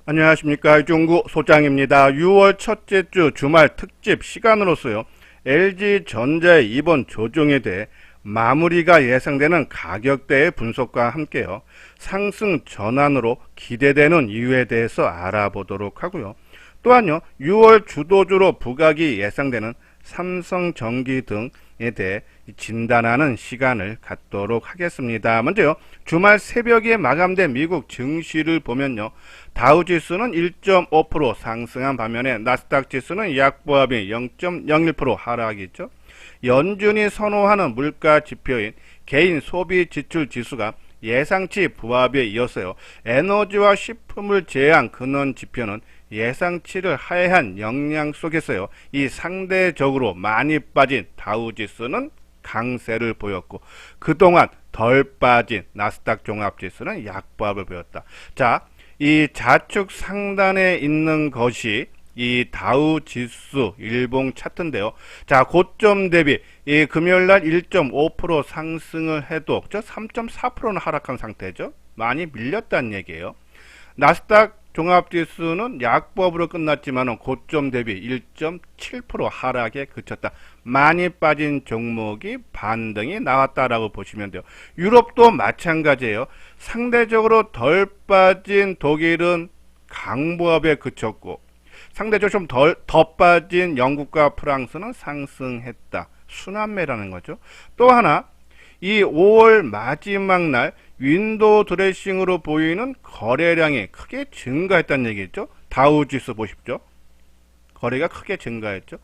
안녕하십니까. 중구 소장입니다. 6월 첫째 주 주말 특집 시간으로서요. LG전자의 이번 조정에 대해 마무리가 예상되는 가격대의 분석과 함께요. 상승 전환으로 기대되는 이유에 대해서 알아보도록 하고요. 또한요. 6월 주도주로 부각이 예상되는 삼성전기 등에 대해 진단하는 시간을 갖도록 하겠습니다. 먼저요. 주말 새벽에 마감된 미국 증시를 보면요. 다우지수는 1.5% 상승한 반면에 나스닥 지수는 약보합이 0.01% 하락이죠. 연준이 선호하는 물가 지표인 개인 소비 지출 지수가 예상치 부합에 이어서요. 에너지와 식품을 제외한 근원 지표는 예상치를 하회한 영향 속에서요. 이 상대적으로 많이 빠진 다우지수는 강세를 보였고 그동안 덜 빠진 나스닥 종합지수는 약보합을 보였다. 자, 이 좌측 상단에 있는 것이 이 다우 지수 일봉 차트인데요. 자, 고점 대비 이 금요일날 1.5% 상승을 해도 3.4%는 하락한 상태죠. 많이 밀렸다는 얘기예요. 나스닥 종합지수는 약보합으로 끝났지만 고점 대비 1.7% 하락에 그쳤다. 많이 빠진 종목이 반등이 나왔다라고 보시면 돼요. 유럽도 마찬가지예요. 상대적으로 덜 빠진 독일은 강보합에 그쳤고 상대적으로 좀 더 빠진 영국과 프랑스는 상승했다. 순환매라는 거죠. 또 하나 이 5월 마지막 날 윈도우 드레싱으로 보이는 거래량이 크게 증가했다는 얘기죠. 다우지수 보십시오. 거래가 크게 증가했죠.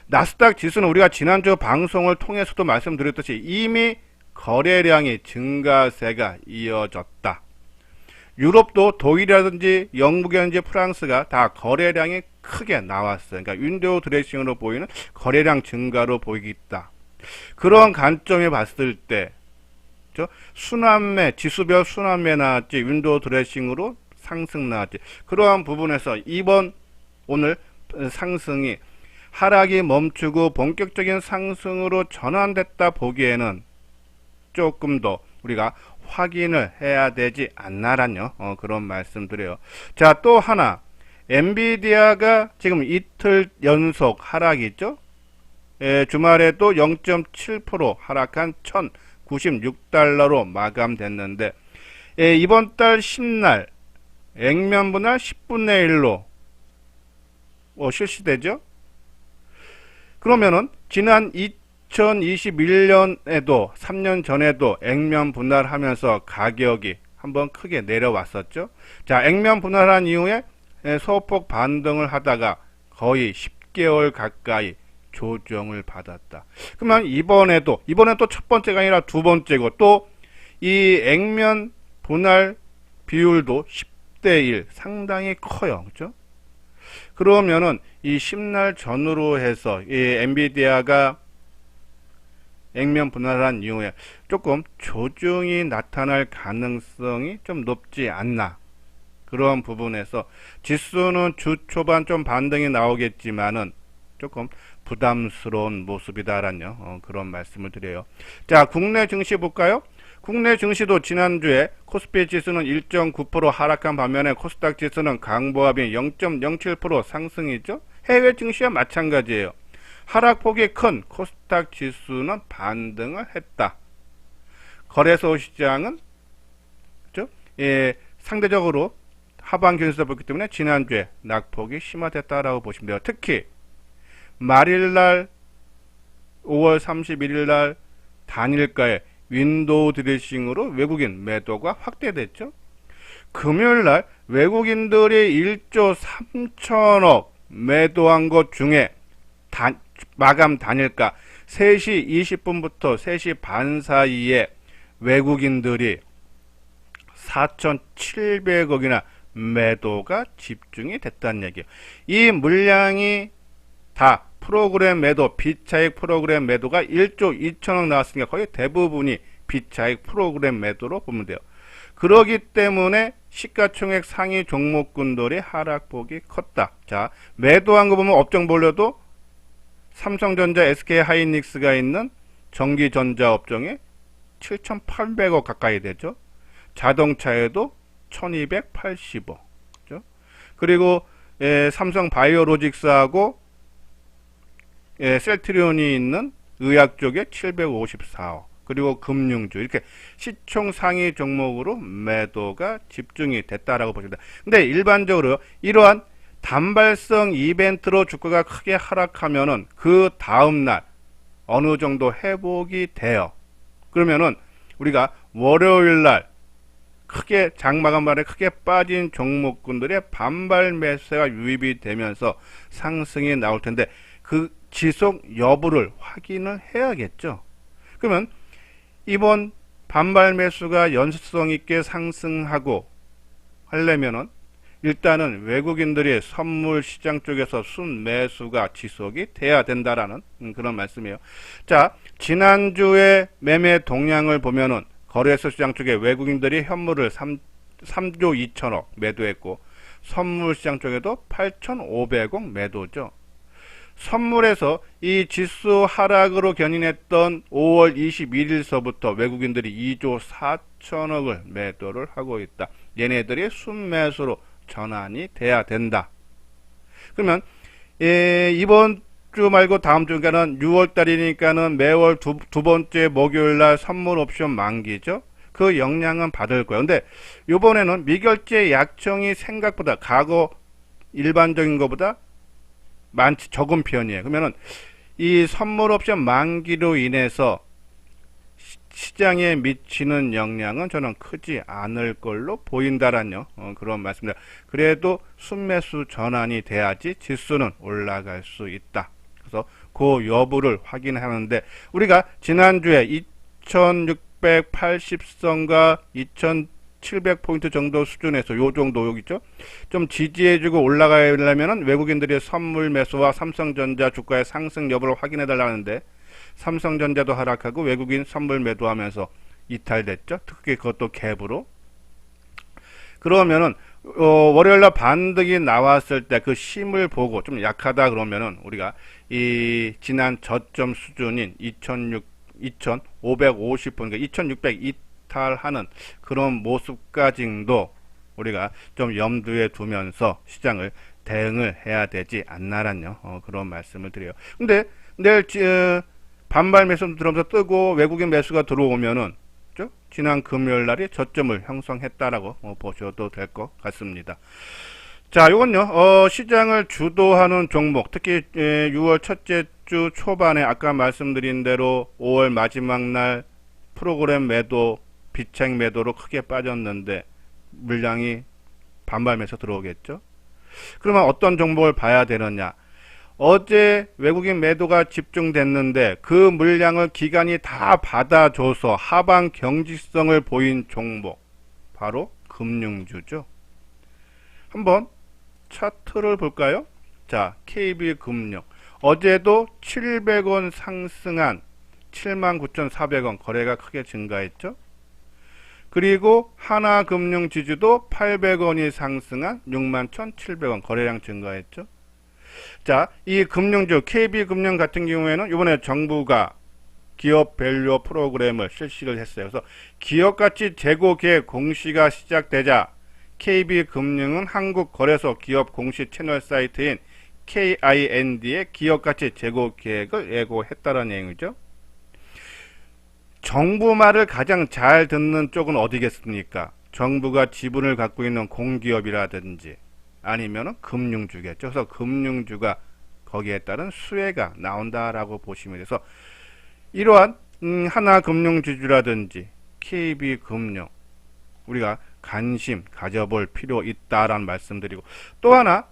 나스닥 지수는 우리가 지난주 방송을 통해서도 말씀드렸듯이 이미 거래량이 증가세가 이어졌다. 유럽도 독일이라든지 영국이라든지 프랑스가 다 거래량이 크게 나왔어요. 그러니까 윈도우 드레싱으로 보이는 거래량 증가로 보이겠다. 그런 관점에 봤을 때 순환매, 지수별 순환매 나왔지 윈도우 드레싱으로 상승 나왔지. 그러한 부분에서 오늘 상승이 하락이 멈추고 본격적인 상승으로 전환됐다 보기에는 조금 더 우리가 확인을 해야 되지 않나라뇨. 그런 말씀드려요. 자, 또 하나 엔비디아가 지금 이틀 연속 하락이죠. 주말에도 0.7% 하락한 1096달러로 마감됐는데 이번 달 10날 액면분할 10분의 1로 실시되죠. 그러면은 지난 2021년에도 3년 전에도 액면 분할하면서 가격이 한번 크게 내려왔었죠. 자, 액면 분할한 이후에 소폭 반등을 하다가 거의 10개월 가까이 조정을 받았다. 그러면 이번에도 첫 번째가 아니라 두 번째고 또 이 액면 분할 비율도 10대 1 상당히 커요. 그렇죠? 그러면은 이 10날 전후로 해서 이 엔비디아가 액면 분할한 이후에 조금 조정이 나타날 가능성이 좀 높지 않나. 그런 부분에서 지수는 주 초반 좀 반등이 나오겠지만은 조금 부담스러운 모습이다라는 그런 말씀을 드려요. 자, 국내 증시 볼까요? 국내 증시도 지난주에 코스피 지수는 1.9% 하락한 반면에 코스닥 지수는 강보합이 0.07% 상승이죠. 해외 증시와 마찬가지예요. 하락폭이 큰 코스닥 지수는 반등을 했다. 거래소 시장은 상대적으로 하반기에서 보기 때문에 지난주에 낙폭이 심화됐다라고 보시면 돼요. 특히 말일날 5월 31일날 단일가에 윈도우 드레싱으로 외국인 매도가 확대됐죠. 금요일날 외국인들이 1조 3천억 매도한 것 중에 마감 단일가 3시 20분부터 3시 반 사이에 외국인들이 4,700억이나 매도가 집중이 됐다는 얘기예요. 이 물량이 다 프로그램 매도, 비차익 프로그램 매도가 1조 2천억 나왔으니까 거의 대부분이 비차익 프로그램 매도로 보면 돼요. 그러기 때문에 시가총액 상위 종목군들의 하락폭이 컸다. 자, 매도한 거 보면 업종 볼려도 삼성전자, SK하이닉스가 있는 전기전자 업종에 7,800억 가까이 되죠. 자동차에도 1280억. 그리고 삼성 바이오로직스하고 셀트리온이 있는 의학 쪽에 754억, 그리고 금융주, 이렇게 시총 상위 종목으로 매도가 집중이 됐다라고 보십니다. 근데 일반적으로 이러한 단발성 이벤트로 주가가 크게 하락하면은 그 다음날 어느 정도 회복이 돼요. 그러면은 우리가 월요일날 크게 장마감발에 크게 빠진 종목군들의 반발 매수가 유입이 되면서 상승이 나올 텐데 그 지속 여부를 확인을 해야겠죠. 그러면 이번 반발 매수가 연속성 있게 상승하고 하려면은 일단은 외국인들이 선물 시장 쪽에서 순매수가 지속이 돼야 된다라는 그런 말씀이에요. 자, 지난주에 매매 동향을 보면은 거래소 시장 쪽에 외국인들이 현물을 3조 2천억 매도했고 선물 시장 쪽에도 8,500억 매도죠. 선물에서 이 지수 하락으로 견인했던 5월 21일서부터 외국인들이 2조 4천억을 매도를 하고 있다. 얘네들이 순매수로 전환이 돼야 된다. 그러면 이번 주 말고 다음 주니까는 6월 달이니까는 매월 두 번째 목요일 날 선물 옵션 만기죠. 그 영향은 받을 거예요. 근데 이번에는 미결제 약정이 생각보다 과거 일반적인 것보다 적은 편이에요. 그러면은 이 선물 옵션 만기로 인해서 시장에 미치는 영향은 저는 크지 않을 걸로 보인다라는 그런 말씀입니다. 그래도 순매수 전환이 돼야지 지수는 올라갈 수 있다. 그래서 그 여부를 확인하는데 우리가 지난주에 2680선과 2700포인트 정도 수준에서 요 정도 여기 있죠. 좀 지지해주고 올라가려면 외국인들의 선물 매수와 삼성전자 주가의 상승 여부를 확인해 달라는데 삼성전자도 하락하고 외국인 선물 매도하면서 이탈됐죠. 특히 그것도 갭으로. 그러면은 월요일날 반등이 나왔을 때 그 힘을 보고 좀 약하다 그러면은 우리가 이 지난 저점 수준인 2550포인트, 그러니까 2600 이탈하는 그런 모습까지도 우리가 좀 염두에 두면서 시장을 대응을 해야 되지 않나라는 그런 말씀을 드려요. 근데 내일 반발 매수 들어오면서 뜨고 외국인 매수가 들어오면은 지난 금요일 날이 저점을 형성했다라고 보셔도 될 것 같습니다. 자, 요건요, 시장을 주도하는 종목, 특히 6월 첫째 주 초반에 아까 말씀드린 대로 5월 마지막 날 프로그램 매도, 비책 매도로 크게 빠졌는데 물량이 반발 매수 들어오겠죠. 그러면 어떤 종목을 봐야 되느냐? 어제 외국인 매도가 집중됐는데 그 물량을 기관이 다 받아줘서 하방 경직성을 보인 종목, 바로 금융주죠. 한번 차트를 볼까요? 자, KB금융 어제도 700원 상승한 79,400원 거래가 크게 증가했죠. 그리고 하나금융지주도 800원이 상승한 61,700원 거래량 증가했죠. 자, 이 금융주 KB금융 같은 경우에는 이번에 정부가 기업 밸류업 프로그램을 실시를 했어요. 그래서 기업가치 재고 계획 공시가 시작되자 KB금융은 한국거래소 기업 공시 채널 사이트인 KIND에 기업가치 재고 계획을 예고했다는 얘기죠. 정부 말을 가장 잘 듣는 쪽은 어디겠습니까? 정부가 지분을 갖고 있는 공기업이라든지 아니면은 금융주겠죠. 그래서 금융주가 거기에 따른 수혜가 나온다라고 보시면 돼서 이러한 하나금융지주라든지 KB금융 우리가 관심 가져볼 필요 있다라는 말씀드리고, 또 하나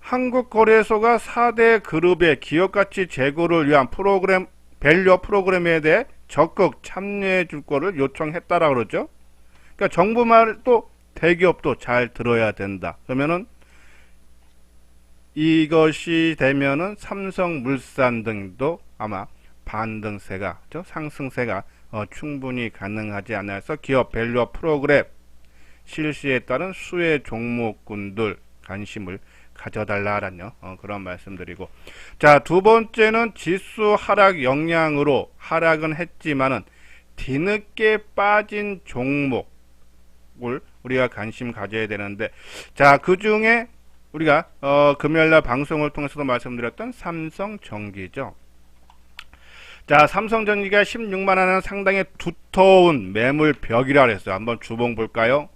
한국거래소가 4대 그룹의 기업가치 재고를 위한 프로그램 밸류업 프로그램에 대해 적극 참여해 줄 거를 요청했다라고 그러죠. 그러니까 정부 말도 대기업도 잘 들어야 된다. 그러면은 이것이 되면은 삼성물산 등도 아마 반등세가, 상승세가 충분히 가능하지 않나 해서 기업 밸류업 프로그램 실시에 따른 수혜 종목군들 관심을 가져달라라는 그런 말씀드리고, 자, 두 번째는 지수 하락 영향으로 하락은 했지만은 뒤늦게 빠진 종목을 우리가 관심 가져야 되는데, 자, 그 중에 우리가 금요일날 방송을 통해서도 말씀드렸던 삼성전기죠. 자, 삼성전기가 16만원은 상당히 두터운 매물벽이라 그랬어요. 한번 주봉 볼까요?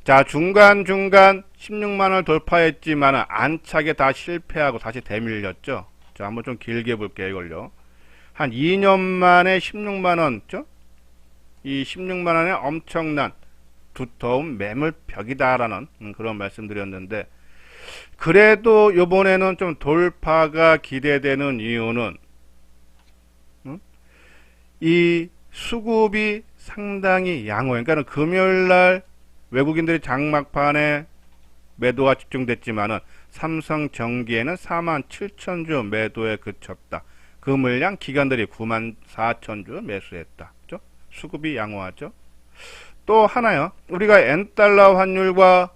자, 중간중간 16만원을 돌파했지만 안착에 다 실패하고 다시 대밀렸죠. 자, 한번 좀 길게 볼게요. 이걸요. 한 2년 만에 16만원, 이 16만원의 엄청난 두터운 매물벽이다라는 그런 말씀 드렸는데, 그래도 요번에는 좀 돌파가 기대되는 이유는 이 수급이 상당히 양호해. 그러니까 금요일날 외국인들이 장막판에 매도가 집중됐지만은 삼성전기에는 47,000주 매도에 그쳤다. 그 물량 기관들이 94,000주 매수했다. 그죠? 수급이 양호하죠. 또 하나요. 우리가 엔달러 환율과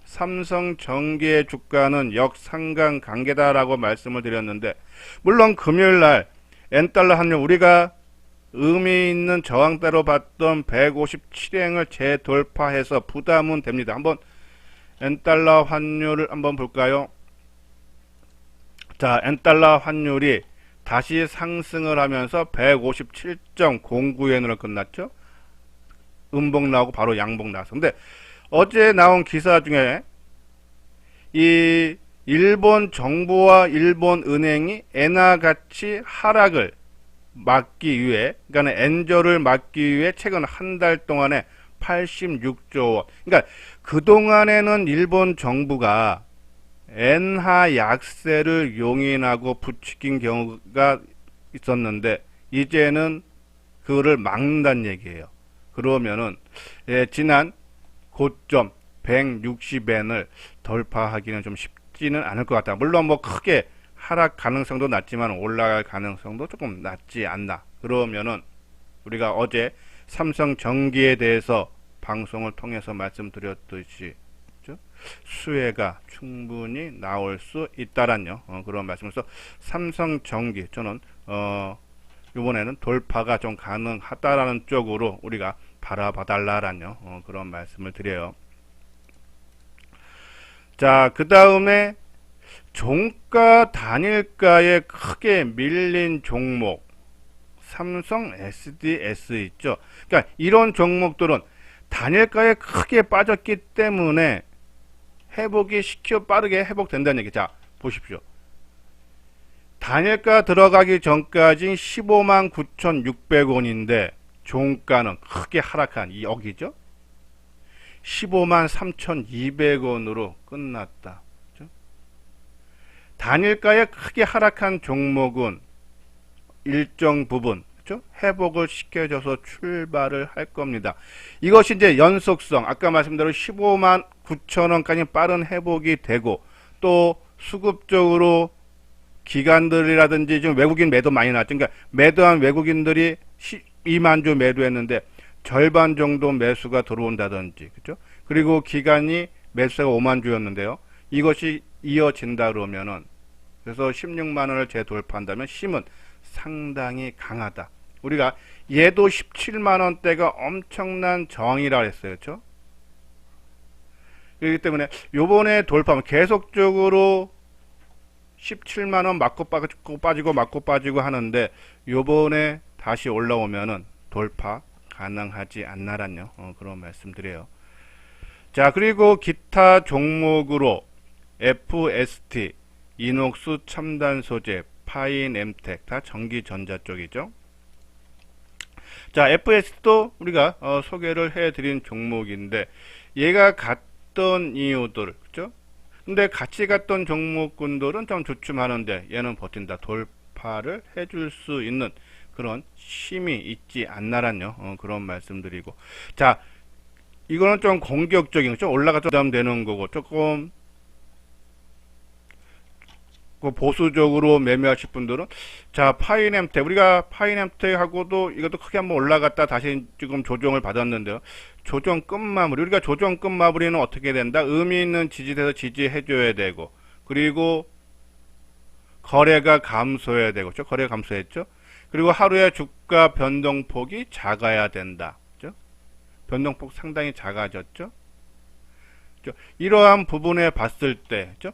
삼성전기의 주가는 역상관 관계다라고 말씀을 드렸는데, 물론 금요일날 엔달러 환율 우리가 의미 있는 저항대로 봤던 157행을 재돌파해서 부담은 됩니다. 한번 엔달러 환율을 한번 볼까요? 자, 엔달러 환율이 다시 상승을 하면서 157.09엔으로 끝났죠. 음봉 나오고 바로 양봉 나왔어. 근데 어제 나온 기사 중에 이 일본 정부와 일본 은행이 엔화 가치 하락을 막기 위해, 그러니까 엔저를 막기 위해 최근 한 달 동안에 86조 원. 그러니까 그동안에는 일본 정부가 엔화 약세를 용인하고 부추긴 경우가 있었는데, 이제는 그거를 막는다는 얘기예요. 그러면은 지난 고점 160엔을 돌파하기는 좀 쉽지는 않을 것 같다. 물론 뭐 크게 하락 가능성도 낮지만 올라갈 가능성도 조금 낮지 않나. 그러면은 우리가 어제 삼성전기에 대해서 방송을 통해서 말씀드렸듯이 수혜가 충분히 나올 수 있다란요. 그런 말씀에서 삼성전기 저는 이번에는 돌파가 좀 가능하다라는 쪽으로 우리가 바라봐달라란요. 그런 말씀을 드려요. 자, 그 다음에 종가 단일가에 크게 밀린 종목 삼성 SDS 있죠. 그러니까 이런 종목들은 단일가에 크게 빠졌기 때문에 회복이 빠르게 회복된다는 얘기. 자, 보십시오. 단일가 들어가기 전까지 15만 9,600원인데 종가는 크게 하락한 이 여기죠. 15만 3,200원으로 끝났다. 그렇죠? 단일가에 크게 하락한 종목은 일정 부분 그렇죠? 회복을 시켜줘서 출발을 할 겁니다. 이것이 이제 연속성, 아까 말씀대로 15만 9천원까지 빠른 회복이 되고, 또 수급적으로 기관들이라든지 지금 외국인 매도 많이 나왔죠. 그러니까 매도한 외국인들이 12만 주 매도했는데 절반 정도 매수가 들어온다든지, 그렇죠? 그리고 기간이 매수가 5만 주였는데요. 이것이 이어진다 그러면은, 그래서 16만 원을 재돌파한다면 힘은 상당히 강하다. 우리가 얘도 17만 원대가 엄청난 저항이라 했어요, 그렇죠? 그렇기 때문에 요번에 돌파하면 계속적으로 17만 원 맞고 빠지고 맞고 빠지고 하는데, 요번에 다시 올라오면은 돌파 가능하지 않나란요. 그런 말씀드려요. 자, 그리고 기타 종목으로 FST, 이녹스 첨단 소재, 파인엠텍 다 전기전자 쪽이죠. 자, FST도 우리가 소개를 해드린 종목인데, 얘가 갔던 이유들, 그죠? 근데 같이 갔던 종목군들은 좀 주춤하는데 얘는 버틴다. 돌파를 해줄 수 있는 그런 힘이 있지 않나란요. 그런 말씀드리고, 자, 이거는 좀 공격적인, 좀 올라가서 부담되는 거고, 조금 보수적으로 매매하실 분들은, 자, 파인엠텍, 우리가 파인엠텍하고도 이것도 크게 한번 올라갔다 다시 지금 조정을 받았는데요. 조정 끝마무리, 우리가 조정 끝마무리는 어떻게 된다? 의미 있는 지지대에서 지지해줘야 되고, 그리고 거래가 감소해야 되고, 거래가 감소했죠. 그리고 하루의 주가 변동폭이 작아야 된다. 그죠? 변동폭 상당히 작아졌죠. 이러한 부분에 봤을 때, 그죠?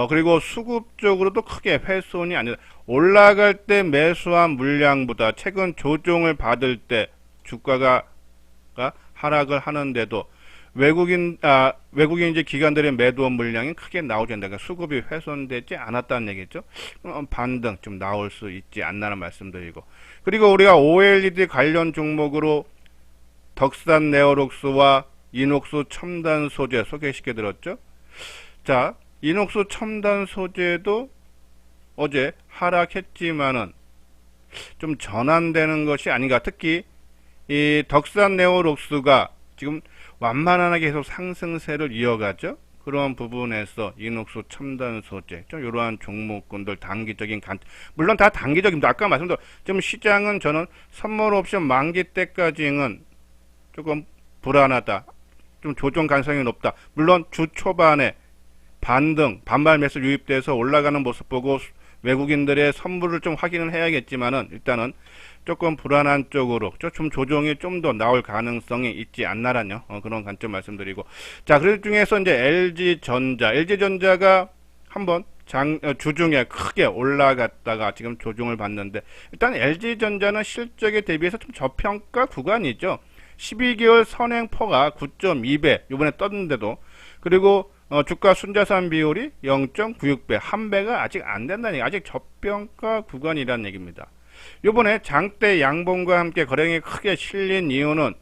그리고 수급적으로도 크게 훼손이 아니다. 올라갈 때 매수한 물량보다 최근 조정을 받을 때 주가가 하락을 하는데도 외국인 이제 기관들의 매도 물량이 크게 나오지 않는다. 그러니까 수급이 훼손되지 않았다는 얘기죠. 반등 좀 나올 수 있지 않나는 말씀드리고. 그리고 우리가 OLED 관련 종목으로 덕산 네오록스와 이녹스 첨단 소재 소개시켜 드렸죠. 자, 이녹스 첨단 소재도 어제 하락했지만은 좀 전환되는 것이 아닌가. 특히 이 덕산 네오록스가 지금 완만하게 계속 상승세를 이어가죠. 그런 부분에서 이녹스 첨단 소재, 좀 이러한 종목군들 단기적인 물론 다 단기적입니다. 아까 말씀드린 좀 시장은 저는 선물 옵션 만기 때까지는 조금 불안하다. 좀 조정 가능성이 높다. 물론 주 초반에 반발 매수 유입돼서 올라가는 모습 보고 외국인들의 선물을 좀 확인을 해야겠지만은 일단은 조금 불안한 쪽으로 좀 조정이 좀 더 나올 가능성이 있지 않나라뇨. 그런 관점 말씀드리고. 자, 그 중에서 이제 LG전자가 한번 주중에 크게 올라갔다가 지금 조정을 받는데, 일단 LG전자는 실적에 대비해서 좀 저평가 구간이죠. 12개월 선행포가 9.2배 이번에 떴는데도, 그리고 주가 순자산 비율이 0.96배, 한 배가 아직 안 된다는 얘기, 아직 저평가 구간이라는 얘기입니다. 요번에 장대 양봉과 함께 거래량이 크게 실린 이유는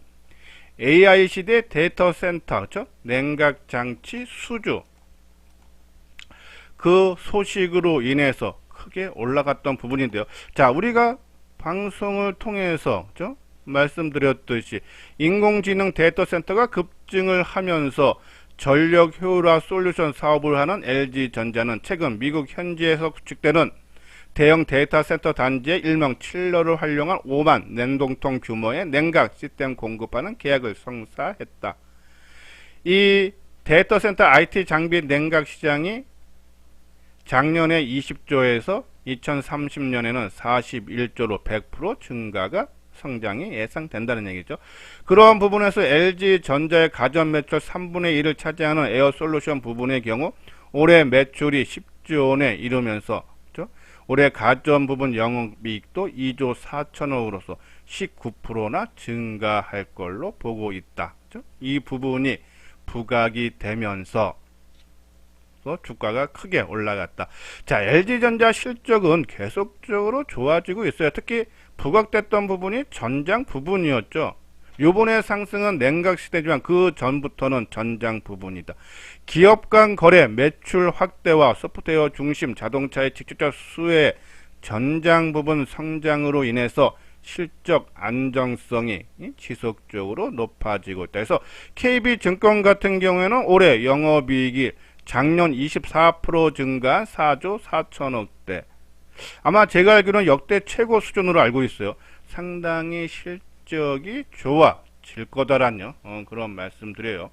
AI 시대 데이터 센터, 그렇죠? 냉각 장치 수주, 그 소식으로 인해서 크게 올라갔던 부분인데요. 자, 우리가 방송을 통해서, 그렇죠? 말씀드렸듯이 인공지능 데이터 센터가 급증을 하면서 전력 효율화 솔루션 사업을 하는 LG전자는 최근 미국 현지에서 구축되는 대형 데이터 센터 단지에 일명 칠러를 활용한 5만 냉동통 규모의 냉각 시스템 공급하는 계약을 성사했다. 이 데이터 센터 IT 장비 냉각 시장이 작년에 20조에서 2030년에는 41조로 100% 증가가 성장이 예상된다는 얘기죠. 그러한 부분에서 LG전자의 가전 매출 3분의 1을 차지하는 에어 솔루션 부분의 경우 올해 매출이 10조 원에 이르면서, 그렇죠? 올해 가전 부분 영업이익도 2조 4천억으로서 19%나 증가할 걸로 보고 있다. 그렇죠? 이 부분이 부각이 되면서 주가가 크게 올라갔다. 자, LG전자 실적은 계속적으로 좋아지고 있어요. 특히 부각됐던 부분이 전장 부분이었죠. 요번에 상승은 냉각 시대지만 그 전부터는 전장 부분이다. 기업 간 거래, 매출 확대와 소프트웨어 중심 자동차의 직접적 수혜 전장 부분 성장으로 인해서 실적 안정성이 지속적으로 높아지고 있다. 그래서 KB증권 같은 경우에는 올해 영업이익이 작년 24% 증가한 4조 4천억대. 아마 제가 알기로는 역대 최고 수준으로 알고 있어요. 상당히 실적이 좋아질 거다라는 그런 말씀드려요.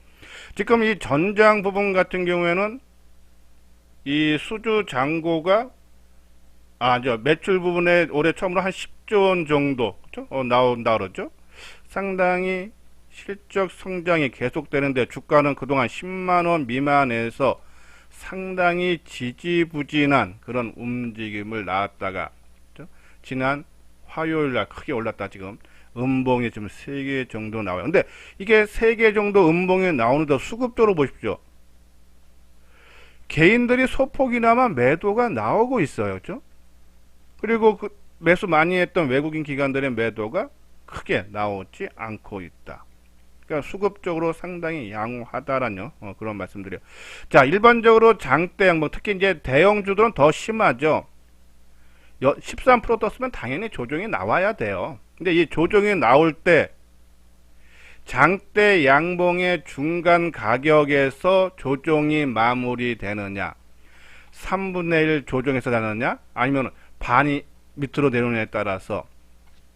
지금 이 전장 부분 같은 경우에는 이 수주 잔고가 매출 부분에 올해 처음으로 한 10조 원 정도, 그렇죠? 나온다 그러죠. 상당히 실적 성장이 계속되는데 주가는 그동안 10만원 미만에서 상당히 지지부진한 그런 움직임을 나왔다가, 그렇죠? 지난 화요일날 크게 올랐다. 지금 음봉이 좀 3개 정도 나와요. 근데 이게 3개 정도 음봉이 나오는데 수급도로 보십시오. 개인들이 소폭이나마 매도가 나오고 있어요. 그렇죠? 그리고 그 매수 많이 했던 외국인 기관들의 매도가 크게 나오지 않고 있다. 그러니까 수급적으로 상당히 양호하다라는 그런 말씀드려요. 자, 일반적으로 장대 양봉, 특히 이제 대형주들은 더 심하죠. 13% 떴으면 당연히 조정이 나와야 돼요. 근데 이 조정이 나올 때 장대 양봉의 중간 가격에서 조정이 마무리되느냐, 3분의 1 조정해서 가느냐, 아니면 반이 밑으로 내려오느냐에 따라서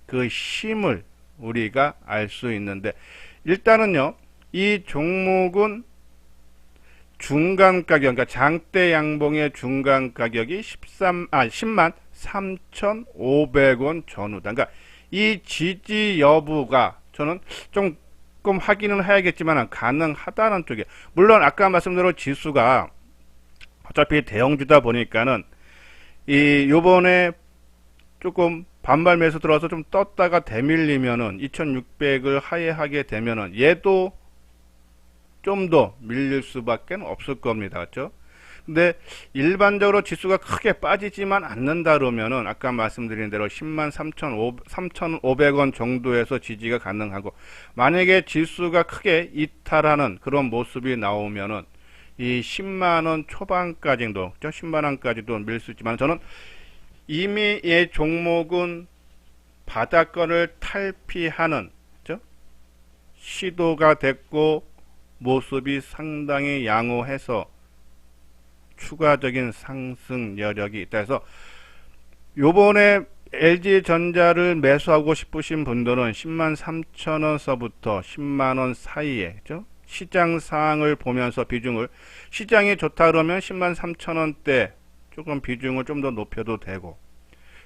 그 힘을 우리가 알 수 있는데, 일단은요, 이 종목은 중간 가격, 그러니까 장대 양봉의 중간 가격이 10만 3,500원 전후다. 그러니까 이 지지 여부가 저는 조금 확인을 해야겠지만 가능하다는 쪽에, 물론 아까 말씀대로 지수가 어차피 대형주다 보니까는 요번에 조금 반발 매수 들어와서 좀 떴다가 대밀리면은 2600을 하회하게 되면은 얘도 좀 더 밀릴 수밖에 없을 겁니다. 그렇죠? 근데 일반적으로 지수가 크게 빠지지만 않는다 그러면은 아까 말씀드린 대로 10만 3,500원 정도에서 지지가 가능하고, 만약에 지수가 크게 이탈하는 그런 모습이 나오면은 이 10만원 초반까지도, 10만원까지도 밀 수 있지만, 저는 이미 이 종목은 바닥권을 탈피하는, 그죠? 시도가 됐고 모습이 상당히 양호해서 추가적인 상승 여력이 있다 해서, 요번에 LG전자를 매수하고 싶으신 분들은 10만 3천원서부터 10만원 사이에, 그죠? 시장 상황을 보면서 비중을, 시장이 좋다 그러면 10만 3천원대 조금 비중을 좀 더 높여도 되고,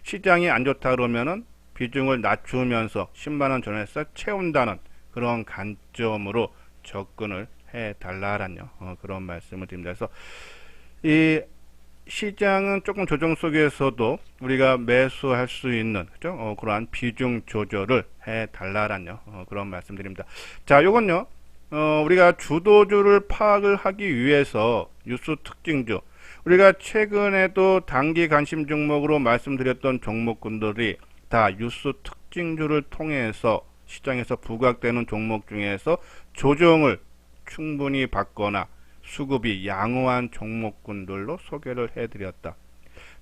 시장이 안 좋다 그러면은 비중을 낮추면서 10만원 전에서 채운다는 그런 관점으로 접근을 해 달라라뇨. 그런 말씀을 드립니다. 그래서 이 시장은 조금 조정 속에서도 우리가 매수할 수 있는, 그죠? 그러한 비중 조절을 해 달라라뇨. 그런 말씀드립니다. 자, 요건요. 우리가 주도주를 파악을 하기 위해서 뉴스 특징주, 우리가 최근에도 단기 관심 종목으로 말씀드렸던 종목군들이 다 뉴스 특징주를 통해서 시장에서 부각되는 종목 중에서 조정을 충분히 받거나 수급이 양호한 종목군들로 소개를 해드렸다.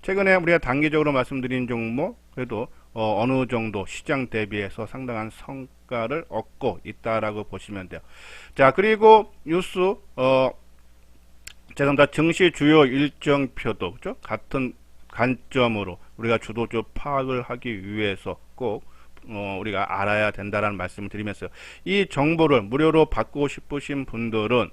최근에 우리가 단기적으로 말씀드린 종목, 그래도 어느 정도 시장 대비해서 상당한 성과를 얻고 있다라고 보시면 돼요. 자, 그리고 뉴스, 죄송합니다. 증시 주요 일정표도, 그죠? 같은 관점으로 우리가 주도주 파악을 하기 위해서 꼭 우리가 알아야 된다라는 말씀을 드리면서, 이 정보를 무료로 받고 싶으신 분들은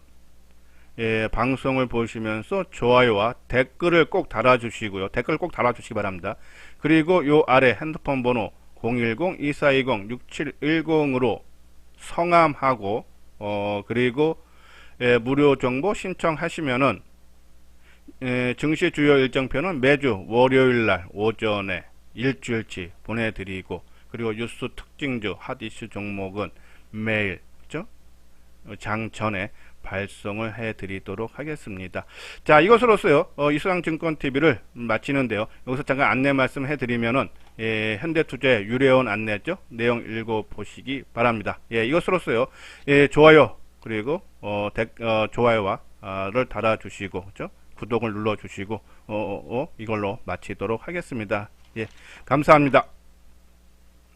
방송을 보시면서 좋아요와 댓글을 꼭 달아주시고요. 댓글 꼭 달아주시기 바랍니다. 그리고 요 아래 핸드폰 번호 010-2420-6710으로 성함하고 그리고 무료 정보 신청하시면은 증시 주요 일정표는 매주 월요일날 오전에 일주일치 보내드리고, 그리고 뉴스 특징주 핫 이슈 종목은 매일, 그죠? 장 전에 발송을 해드리도록 하겠습니다. 자, 이것으로서요 이수랑증권TV를 마치는데요, 여기서 잠깐 안내 말씀 해드리면은 현대투자의 유례원 안내죠, 내용 읽어보시기 바랍니다. 이것으로서요 좋아요, 그리고 좋아요를 달아주시고, 그죠? 구독을 눌러주시고 이걸로 마치도록 하겠습니다. 감사합니다.